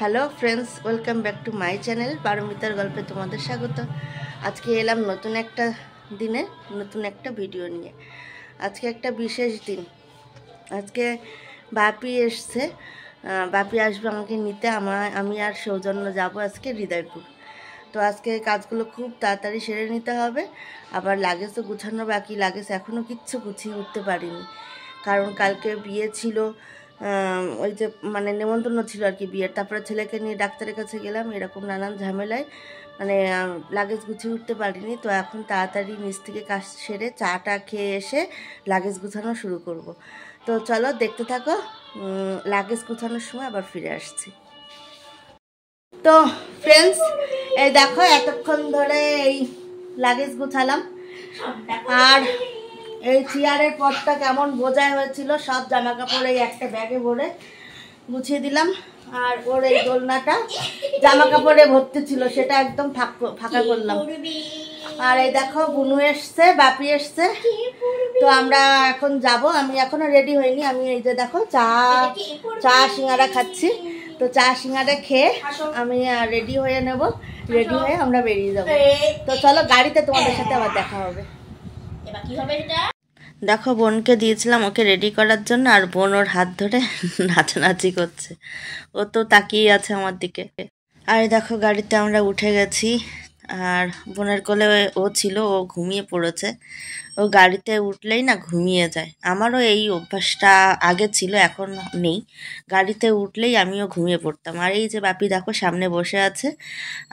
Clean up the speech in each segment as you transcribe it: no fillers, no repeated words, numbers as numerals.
Hello friends, welcome back to my channel পারমিতার গল্পে তোমাদের স্বাগত। আজকে এলাম নতুন একটা দিনে নতুন একটা ভিডিও নিয়ে। আজকে একটা বিশেষ দিন। আজকে বাপি এসছে, বাপি আসবে আমাকে নিতে। আমি আর সৌজন্য যাব আজকে হৃদয়পুর। তো আজকে কাজগুলো খুব তাড়াতাড়ি সেরে নিতে হবে। আবার লাগেজও গুছানো বাকি, লাগেজ এখনও কিচ্ছু গুছিয়ে উঠতে পারিনি, কারণ কালকে বিয়ে ছিল। ওই যে মানে নেমন্তন্ন ছিল আর কি বিয়ের। তারপরে ছেলেকে নিয়ে ডাক্তারের কাছে গেলাম, এরকম নানান ঝামেলায় মানে লাগেজ গুছিয়ে উঠতে পারিনি। তো এখন তাড়াতাড়ি নিচ থেকে কাজ সেরে চাটা খেয়ে এসে লাগেজ গুছানো শুরু করব। তো চলো দেখতে থাকো, লাগেজ গুছানোর সময় আবার ফিরে আসছি। তো ফ্রেন্ডস, এই দেখো এতক্ষণ ধরে এই লাগেজ গুছালাম, আর এই চেয়ারের পথটা কেমন বোঝাই হয়েছিল, সব জামা কাপড় এই একটা ব্যাগে ভরে গুছিয়ে দিলাম। আর ওর এই দোলনাটা জামা কাপড়ে ভর্তি ছিল, সেটা একদম ফাঁকা করলাম। আর এই দেখো বুনু এসছে, বাপি এসছে। তো আমরা এখন যাব। আমি এখনো রেডি হইনি। আমি এই যে দেখো চা সিঙ্গারা খাচ্ছি। তো চা সিঙ্গারা খেয়ে আমি রেডি হয়ে নেব। রেডি হয়ে আমরা বেরিয়ে যাবো। তো চলো গাড়িতে তোমাদের সাথে আবার দেখা হবে। এবার কি হবে এটা দেখো। বোনকে দিয়েছিলাম ওকে রেডি করার জন্য, আর বোন ওর হাত ধরে নাচানাচি করছে। ও তো তাকিয়ে আছে আমার দিকে। আর দেখো গাড়িতে আমরা উঠে গেছি, আর বোনের কোলে ও ছিল, ও ঘুমিয়ে পড়েছে। ও গাড়িতে উঠলেই না ঘুমিয়ে যায়। আমারও এই অভ্যাসটা আগে ছিল, এখন নেই। গাড়িতে উঠলেই আমিও ঘুমিয়ে পড়তাম। আর এই যে বাপি দেখো সামনে বসে আছে,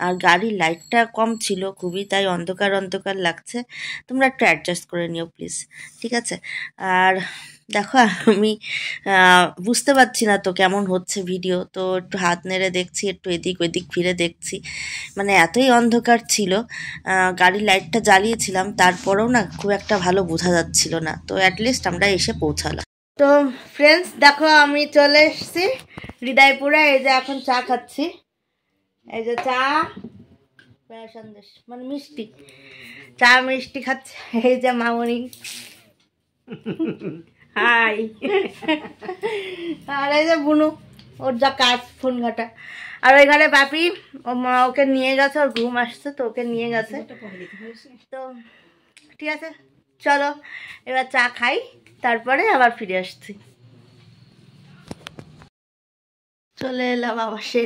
আর গাড়ির লাইটটা কম ছিল খুবই, তাই অন্ধকার অন্ধকার লাগছে। তোমরা একটু অ্যাডজাস্ট করে নিও প্লিজ, ঠিক আছে? আর দেখো আমি বুঝতে পারছি না তো কেমন হচ্ছে ভিডিও। তো একটু হাত নেড়ে দেখছি, একটু এদিক ওদিক ফিরে দেখছি, মানে এতই অন্ধকার ছিল। গাড়ির লাইটটা জ্বালিয়েছিলাম, তারপরেও না খুব একটা ভালো বোঝা যাচ্ছিল না। তো অ্যাটলিস্ট আমরা এসে পৌঁছালাম। তো ফ্রেন্ডস দেখো আমি চলে এসেছি হৃদয়পুরে। এই যে এখন চা খাচ্ছি, এই যে চা সন্দেশ মানে মিষ্টি, চা মিষ্টি খাচ্ছে। এই যে মামনি, হাই। আর এই যে বুনু, ওর যা কাজ ফোন ঘাটা। আর ওই ঘরে বাপি ওকে নিয়ে গেছে, ওর ঘুম আসছে তো ওকে নিয়ে গেছে। তো ঠিক আছে, চলো এবার চা খাই, তারপরে আবার ফিরে আসছি। চলে এলাম আবার সেই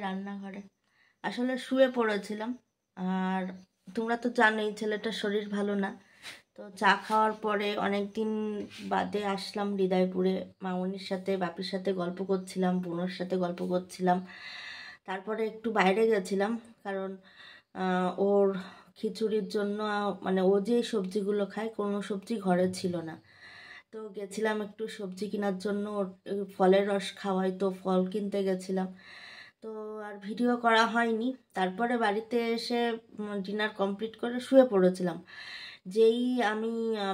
রান্নাঘরে। আসলে শুয়ে পড়েছিলাম। আর তোমরা তো জানোই ছেলেটার শরীর ভালো না। তো চা খাওয়ার পরে অনেক দিন বাদে আসলাম হৃদয়পুরে। মামনির সাথে বাপির সাথে গল্প করছিলাম, বোনের সাথে গল্প করছিলাম। তারপরে একটু বাইরে গেছিলাম, কারণ ওর খিচুড়ির জন্য মানে ও যে সবজিগুলো খায় কোনো সবজি ঘরে ছিল না। তো গেছিলাম একটু সবজি কেনার জন্য, ওর ফলের রস খাওয়াই, তো ফল কিনতে গেছিলাম। তো আর ভিডিও করা হয়নি। তারপরে বাড়িতে এসে ডিনার কমপ্লিট করে শুয়ে পড়েছিলাম। যেই আমি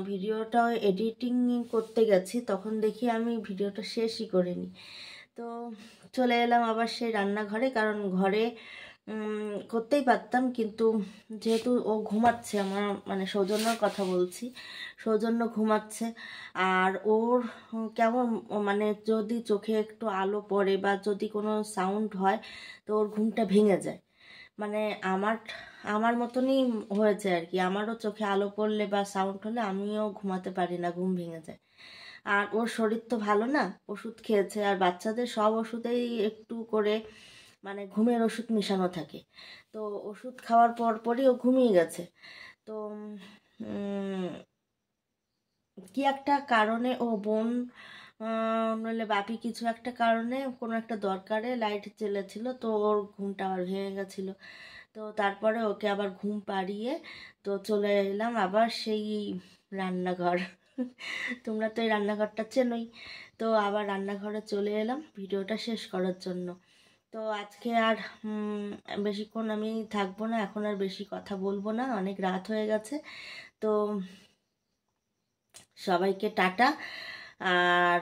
ভিডিওটা এডিটিং করতে গেছি, তখন দেখি আমি ভিডিওটা শেষই করিনি। তো চলে এলাম আবার সেই রান্নাঘরে, কারণ ঘরে করতেই পারতাম, কিন্তু যেহেতু ও ঘুমাচ্ছে, আমার মানে সৌজন্যর কথা বলছি, সৌজন্য ঘুমাচ্ছে। আর ওর কেমন মানে যদি চোখে একটু আলো পড়ে বা যদি কোনো সাউন্ড হয়, তো ওর ঘুমটা ভেঙে যায়। মানে আমার আমার মতনই হয়েছে আর কি। আমারও চোখে আলো পড়লে বা সাউন্ড হলে আমিও ঘুমাতে পারি না, ঘুম ভেঙে যায়। আর ওর শরীর তো ভালো না, ওষুধ খেয়েছে। আর বাচ্চাদের সব ওষুধেই একটু করে মানে ঘুমের ওষুধ মিশানো থাকে। তো ওষুধ খাওয়ার পরই ও ঘুমিয়ে গেছে। তো কি একটা কারণে ও বোন নইলে বাপি কিছু একটা কারণে কোনো একটা দরকারে লাইট জ্বেলেছিল, তো ওর ঘুমটা আবার ভেঙে গেছিলো। তো তারপরে ওকে আবার ঘুম পাড়িয়ে তো চলে এলাম আবার সেই রান্নাঘর। তোমরা তো এই রান্নাঘরটা চেনোই। তো আবার রান্নাঘরে চলে এলাম ভিডিওটা শেষ করার জন্য। তো আজকে আর বেশিক্ষণ আমি থাকবো না, এখন আর বেশি কথা বলবো না, অনেক রাত হয়ে গেছে। তো সবাইকে টাটা। আর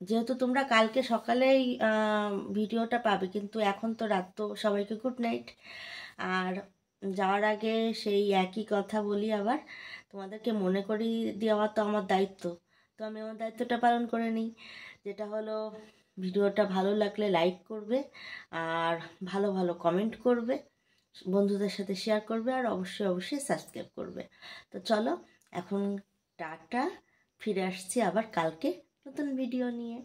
যেহেতু তোমরা কালকে সকালেই ভিডিওটা পাবে, কিন্তু এখন তো রাত, তো সবাইকে গুড নাইট। আর যাওয়ার আগে সেই একই কথা বলি, আবার তোমাদেরকে মনে করিয়ে দেওয়া তো আমার দায়িত্ব। তো আমি আমার দায়িত্বটা পালন করে নিই, যেটা হলো ভিডিওটা ভালো লাগলে লাইক করবে, আর ভালো ভালো কমেন্ট করবে, বন্ধুদের সাথে শেয়ার করবে, আর অবশ্যই অবশ্যই সাবস্ক্রাইব করবে। তো চলো এখন টাটা, ফিরে আসছি আবার কালকে নতুন ভিডিও নিয়ে।